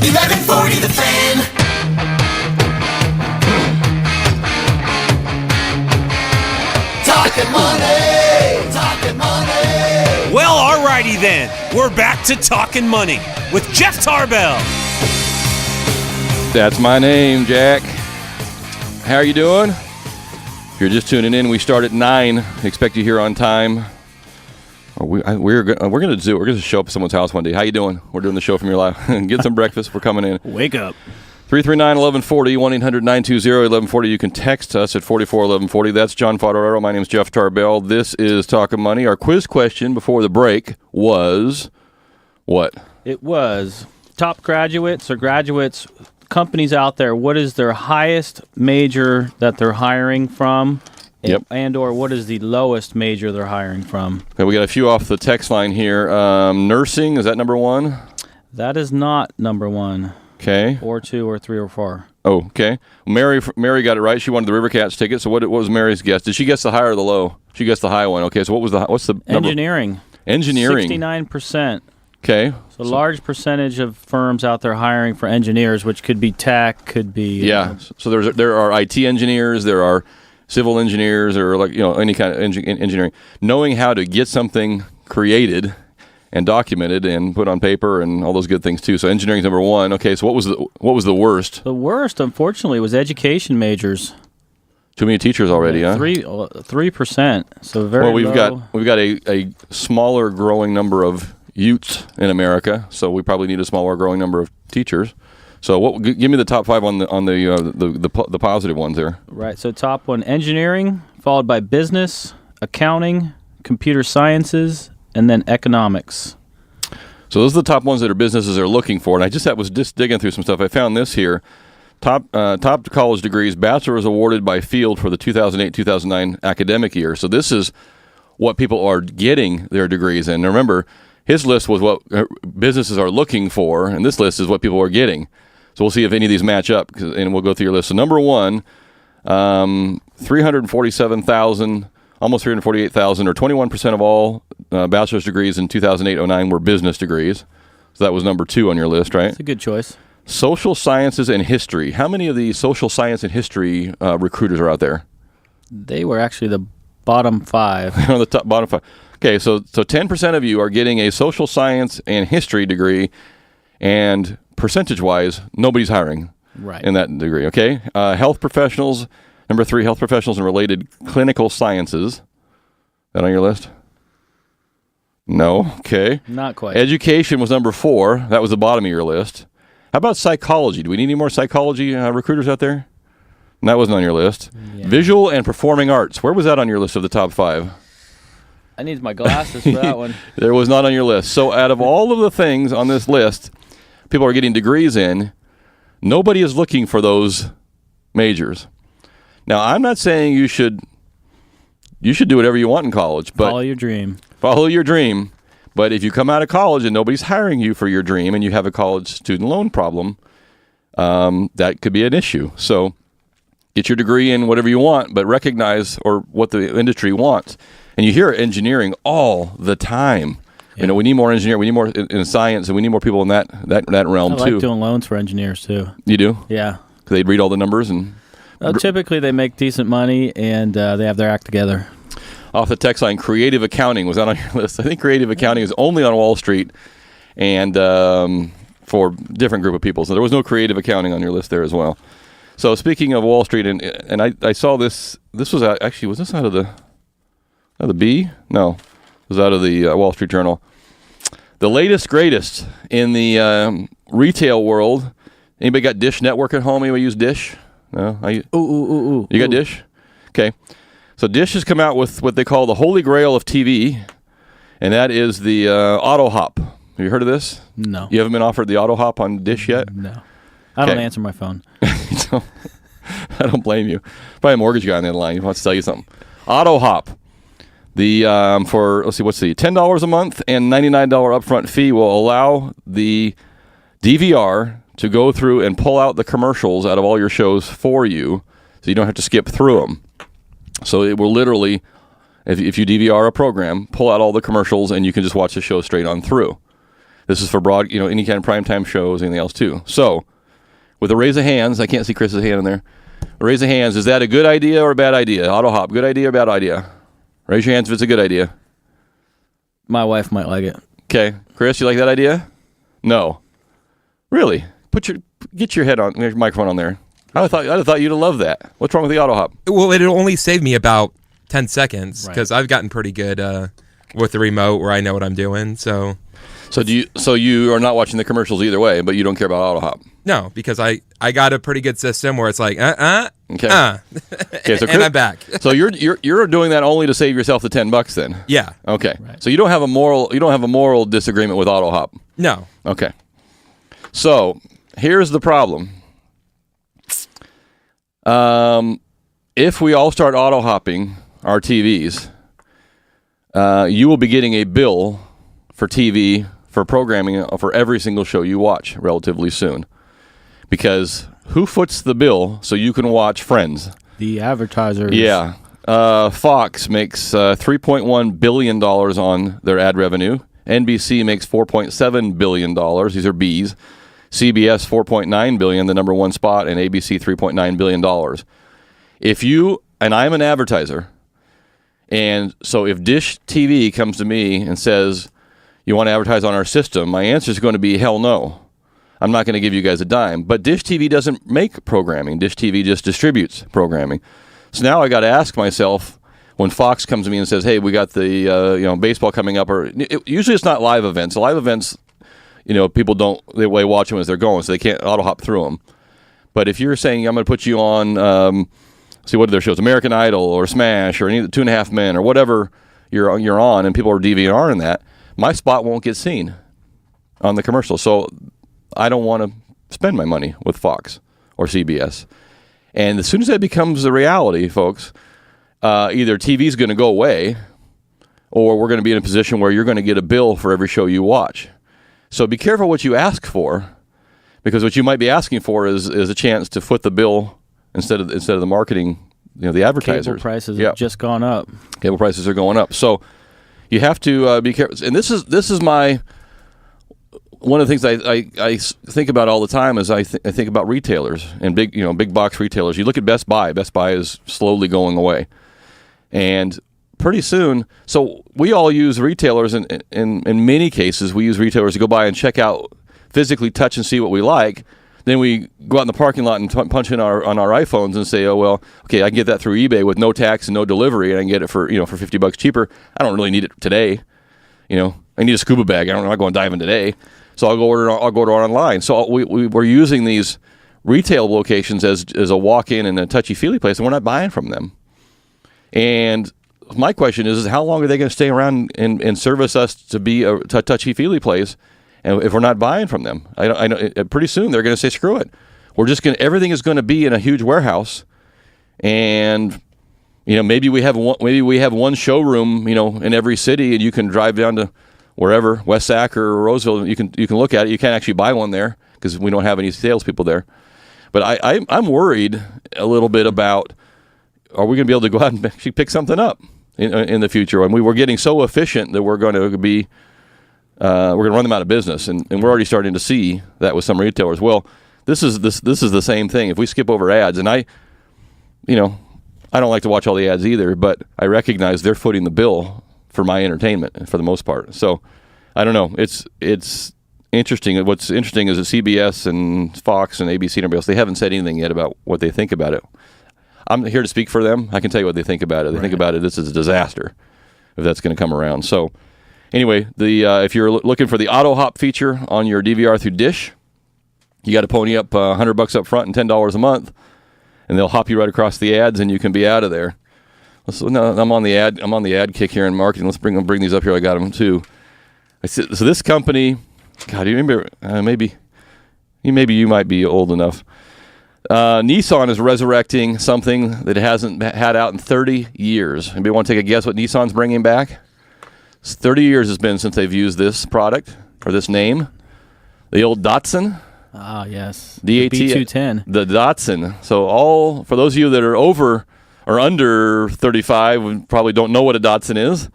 1140 The Fan. Talkin' money, talkin' money. Well, alrighty then. We're back to Talkin' Money with Jeff Tarbell. That's my name, Jack. How are you doing? If you're just tuning in, we start at 9. Expect you here on time. We're going to show up at someone's house one day. How you doing? We're doing the show from your life. Get some breakfast. We're coming in. Wake up. 339-1140, 1-800-920-1140. You can text us at 441140. That's John Fodoraro. My name is Jeff Tarbell. This is Talkin' Money. Our quiz question before the break was what? It was top graduates or graduates, companies out there, what is their highest major that they're hiring from? Yep. And or what is the lowest major they're hiring from? Okay, we got a few off the text line here. Nursing, is that number 1? That is not number 1. Okay. Or 2 or 3 or 4. Oh, okay. Mary got it right. She wanted the River Cats ticket. So what was Mary's guess? Did she guess the high or the low? She guessed the high one. Okay, so what's the number? Engineering. 69%. Okay. So a large percentage of firms out there hiring for engineers, which could be tech, could be... Yeah. So there are IT engineers, there are civil engineers, or any kind of engineering. Knowing how to get something created and documented and put on paper and all those good things too. So engineering is number 1. Okay, so what was the worst? The worst, unfortunately, was education majors. Too many teachers already, huh? 3%. So very well, we've low. got a smaller growing number of youths in America, so we probably need a smaller growing number of teachers. So give me the top 5 on the positive ones there. Right. So top 1, engineering, followed by business, accounting, computer sciences, and then economics. So those are the top ones that businesses are looking for. And I was just digging through some stuff. I found this here. Top college degrees, bachelor's awarded by field for the 2008-2009 academic year. So this is what people are getting their degrees in. Now remember, his list was what businesses are looking for, and this list is what people are getting. So we'll see if any of these match up, and we'll go through your list. So number 1, 347,000, almost 348,000, or 21% of all bachelor's degrees in 2008-09 were business degrees. So that was number 2 on your list, right? That's a good choice. Social sciences and history. How many of the social science and history recruiters are out there? They were actually the bottom 5. On the bottom 5. Okay, so 10% of you are getting a social science and history degree, and percentage-wise, nobody's hiring in that degree, okay? Health professionals, number 3, health professionals and related clinical sciences. That on your list? No, okay. Not quite. Education was number 4. That was the bottom of your list. How about psychology? Do we need any more psychology recruiters out there? And that wasn't on your list. Yeah. Visual and performing arts. Where was that on your list of the top 5? I need my glasses for that one. There was not on your list. So out of all of the things on this list, people are getting degrees in, nobody is looking for those majors. Now, I'm not saying you should do whatever you want in college, but follow your dream. Follow your dream. But if you come out of college and nobody's hiring you for your dream and you have a college student loan problem, that could be an issue. So get your degree in whatever you want, but recognize what the industry wants. And you hear engineering all the time. Yeah. We need more engineering. We need more in science, and we need more people in that realm too. I like doing loans for engineers too. You do? Yeah. Because they'd read all the numbers and. Typically, they make decent money and they have their act together. Off the text line, creative accounting was that on your list. I think creative accounting is only on Wall Street, and for different group of people. So there was no creative accounting on your list there as well. So speaking of Wall Street, and I saw this. This was actually, was this out of the B? No, it was out of the Wall Street Journal. The latest, greatest in the retail world. Anybody got Dish Network at home? Anybody use Dish? No? You got Dish? Okay. So Dish has come out with what they call the Holy Grail of TV, and that is the Auto Hop. Have you heard of this? No. You haven't been offered the Auto Hop on Dish yet? No. I don't answer my phone. I don't blame you. Probably a mortgage guy on the other line. He wants to tell you something. Auto Hop. The $10 a month and $99 upfront fee will allow the DVR to go through and pull out the commercials out of all your shows for you, so you don't have to skip through them. So it will literally, if you DVR a program, pull out all the commercials and you can just watch the show straight on through. This is for broad, any kind of primetime shows, anything else too. So, with a raise of hands, I can't see Chris's hand in there. A raise of hands, is that a good idea or a bad idea? AutoHop, good idea or bad idea? Raise your hands if it's a good idea. My wife might like it. Okay, Chris, you like that idea? No. Really? Get your microphone on there. I'd have thought you'd have loved that. What's wrong with the AutoHop? Well, it'll only save me about 10 seconds because I've gotten pretty good with the remote where I know what I'm doing. So you are not watching the commercials either way, but you don't care about AutoHop. No, because I got a pretty good system where it's like Okay. Okay, so and I'm back. So you're doing that only to save yourself the $10 then? Yeah. Okay. Right. So you don't have a moral disagreement with AutoHop. No. Okay. So here's the problem. If we all start auto-hopping our TVs, you will be getting a bill for TV, for programming, for every single show you watch relatively soon. Because who foots the bill so you can watch Friends? The advertisers. Yeah. Fox makes $3.1 billion on their ad revenue. NBC makes $4.7 billion. These are Bs. CBS $4.9 billion, the number one spot, and ABC $3.9 billion. If you, and I'm an advertiser, and so if Dish TV comes to me and says, you want to advertise on our system, my answer is going to be hell no. I'm not going to give you guys a dime. But Dish TV doesn't make programming. Dish TV just distributes programming. So now I got to ask myself, when Fox comes to me and says, hey, we got the baseball coming up, or usually it's not live events. Live events, people they watch them as they're going, so they can't auto-hop through them. But if you're saying, I'm going to put you on, what are their shows, American Idol or Smash or any of the 2.5 Men or whatever you're on, and people are DVRing that, my spot won't get seen on the commercial. So I don't want to spend my money with Fox or CBS. And as soon as that becomes the reality, folks, either TV's going to go away or we're going to be in a position where you're going to get a bill for every show you watch. So be careful what you ask for, because what you might be asking for is a chance to foot the bill instead of the marketing, the advertisers. Cable prices have just gone up. Cable prices are going up. So you have to be careful. And this is my one of the things I think about all the time is I think about retailers and big box retailers. You look at Best Buy. Best Buy is slowly going away, and pretty soon. So we all use retailers, and in many cases we use retailers to go by and check out, physically touch and see what we like. Then we go out in the parking lot and punch in on our iPhones and say, oh well, okay, I can get that through eBay with no tax and no delivery, and I can get it for for $50 cheaper. I don't really need it today. I need a scuba bag. I'm not going diving today. So I'll go order online. So we're using these retail locations as a walk-in and a touchy-feely place, and we're not buying from them. And my question is how long are they going to stay around and service us to be a touchy-feely place, and if we're not buying from them? I know pretty soon they're going to say, screw it. Everything is going to be in a huge warehouse, and maybe we have one showroom in every city, and you can drive down to wherever, West Sac or Roseville, you can look at it. You can't actually buy one there because we don't have any salespeople there. But I'm worried a little bit about, are we going to be able to go out and actually pick something up in the future? And we're getting so efficient that we're going to run them out of business, and we're already starting to see that with some retailers. Well, this is the same thing. If we skip over ads, and I don't like to watch all the ads either, but I recognize they're footing the bill for my entertainment for the most part. So I don't know. It's interesting. What's interesting is that CBS and Fox and ABC and everybody else, they haven't said anything yet about what they think about it. I'm here to speak for them. I can tell you what they think about it. They think about it, this is a disaster if that's going to come around. So anyway, if you're looking for the auto hop feature on your DVR through Dish, you got to pony up $100 up front and $10 a month, and they'll hop you right across the ads, and you can be out of there. I'm on the ad kick here in marketing. Let's bring these up here. I got them too. So this company, God, you remember? Maybe you might be old enough. Nissan is resurrecting something that it hasn't had out in 30 years. Anybody want to take a guess what Nissan's bringing back? 30 years has been since they've used this product or this name. The old Datsun. Ah, yes. DAT, the B210. The Datsun. So for those of you that are over or under 35, we probably don't know what a Datsun is.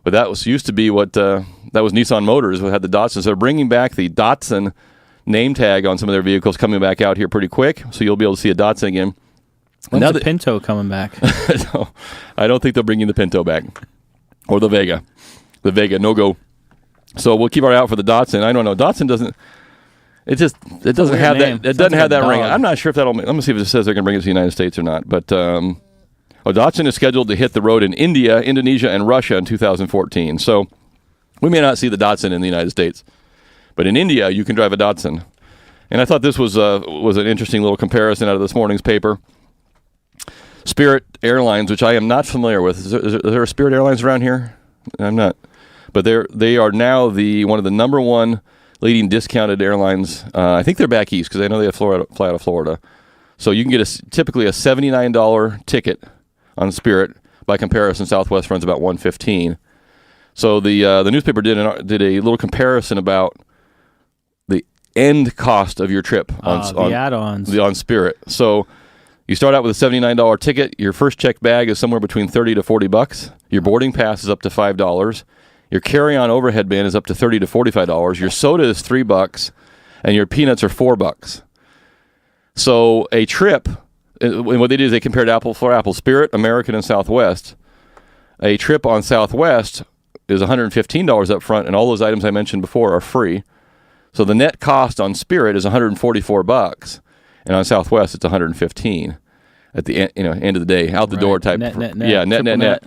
But that was used to be what that was Nissan Motors, what had the Datsun. So they're bringing back the Datsun name tag on some of their vehicles, coming back out here pretty quick. So you'll be able to see a Datsun again. When's the Pinto coming back? No, I don't think they'll bring the Pinto back. Or the Vega. The Vega, no go. So we'll keep our eye out for the Datsun. I don't know. Datsun doesn't. It doesn't have name. that. It doesn't Sounds have like a that ring. dog. I'm not sure if that'll. Let me see if it says they're going to bring it to the United States or not. But Datsun is scheduled to hit the road in India, Indonesia, and Russia in 2014. So we may not see the Datsun in the United States, but in India you can drive a Datsun. And I thought this was an interesting little comparison out of this morning's paper. Spirit Airlines, which I am not familiar with. Is there a Spirit Airlines around here? I'm not. But they are now one of the number one leading discounted airlines. I think they're back east because I know they fly out of Florida. So you can get typically a $79 ticket on Spirit. By comparison, Southwest runs about $115. So the newspaper did a little comparison about the end cost of your trip on the add-ons on Spirit. So you start out with a $79 ticket. Your first checked bag is somewhere between $30 to $40. Your boarding pass is up to $5. Your carry-on overhead bin is up to $30 to $45. Your soda is $3, and your peanuts are $4. So a trip, and what they did is they compared apple for apple, Spirit, American, and Southwest. A trip on Southwest is $115 up front, and all those items I mentioned before are free. So the net cost on Spirit is $144, and on Southwest it's $115 at the end of the day, out the door type. Net. Yeah, net.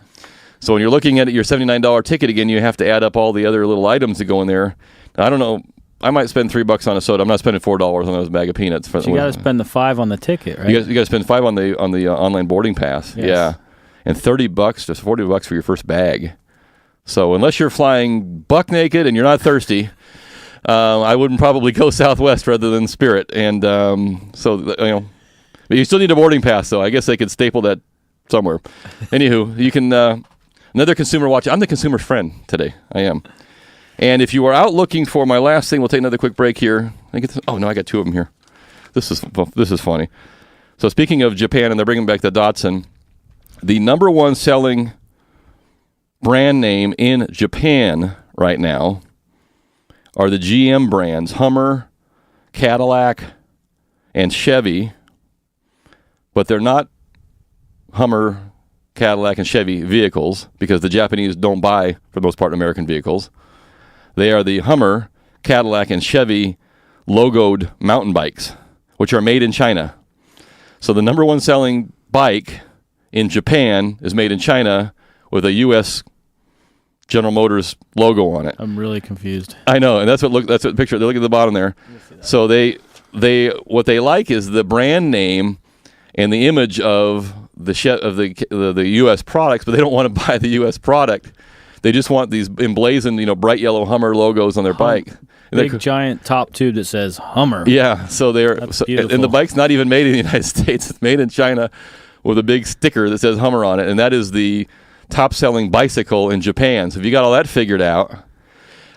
So when you're looking at your $79 ticket again, you have to add up all the other little items that go in there. Now, I don't know. I might spend $3 on a soda. I'm not spending $4 on those bag of peanuts. So you got to spend the $5 on the ticket, right? You got to spend $5 on the online boarding pass. Yes. Yeah, and $30 to $40 for your first bag. So unless you're flying buck naked and you're not thirsty, I wouldn't probably go Southwest rather than Spirit. And but you still need a boarding pass. So I guess they could staple that somewhere. Anywho, you can. Another consumer watch. I'm the consumer's friend today. I am. And if you are out looking for my last thing, we'll take another quick break here. I got two of them here. This is funny. So speaking of Japan, and they're bringing back the Datsun, the number one selling brand name in Japan right now are the GM brands, Hummer, Cadillac, and Chevy. But they're not Hummer, Cadillac, and Chevy vehicles because the Japanese don't buy, for the most part, American vehicles. They are the Hummer, Cadillac, and Chevy logoed mountain bikes, which are made in China. So the number one selling bike in Japan is made in China with a U.S. General Motors logo on it. I'm really confused. I know, and that's what picture. They look at the bottom there. So they what they like is the brand name and the image of the U.S. products, but they don't want to buy the U.S. product. They just want these emblazoned, bright yellow Hummer logos on their bike. Big giant top tube that says Hummer. Yeah, so beautiful. And the bike's not even made in the United States. It's made in China with a big sticker that says Hummer on it, and that is the top-selling bicycle in Japan. So if you got all that figured out,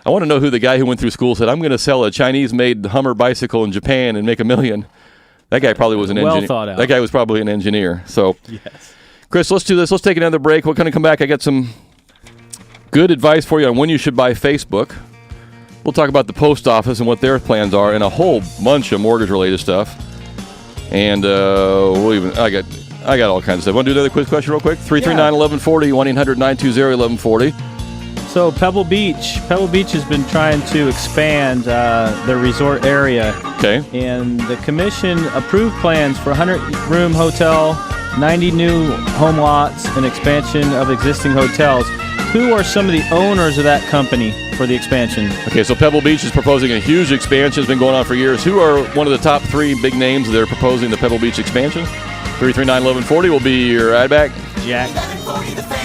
I want to know who the guy who went through school said, I'm going to sell a Chinese-made Hummer bicycle in Japan and make $1 million. That guy probably was an engineer. Well thought out. That guy was probably an engineer. So, Yes. Chris, let's do this. Let's take another break. We're going to come back. I got some good advice for you on when you should buy Facebook. We'll talk about the post office and what their plans are, and a whole bunch of mortgage-related stuff. And I got all kinds of stuff. Want to do another quiz question real quick? 339-1140, 1-800-920-1140. So Pebble Beach has been trying to expand their resort area. Okay. And the commission approved plans for a 100-room hotel, 90 new home lots, and expansion of existing hotels. Who are some of the owners of that company for the expansion? Okay, so Pebble Beach is proposing a huge expansion. It's been going on for years. Who are one of the top three big names that are proposing the Pebble Beach expansion? 339-1140 will be your ad back. Jack.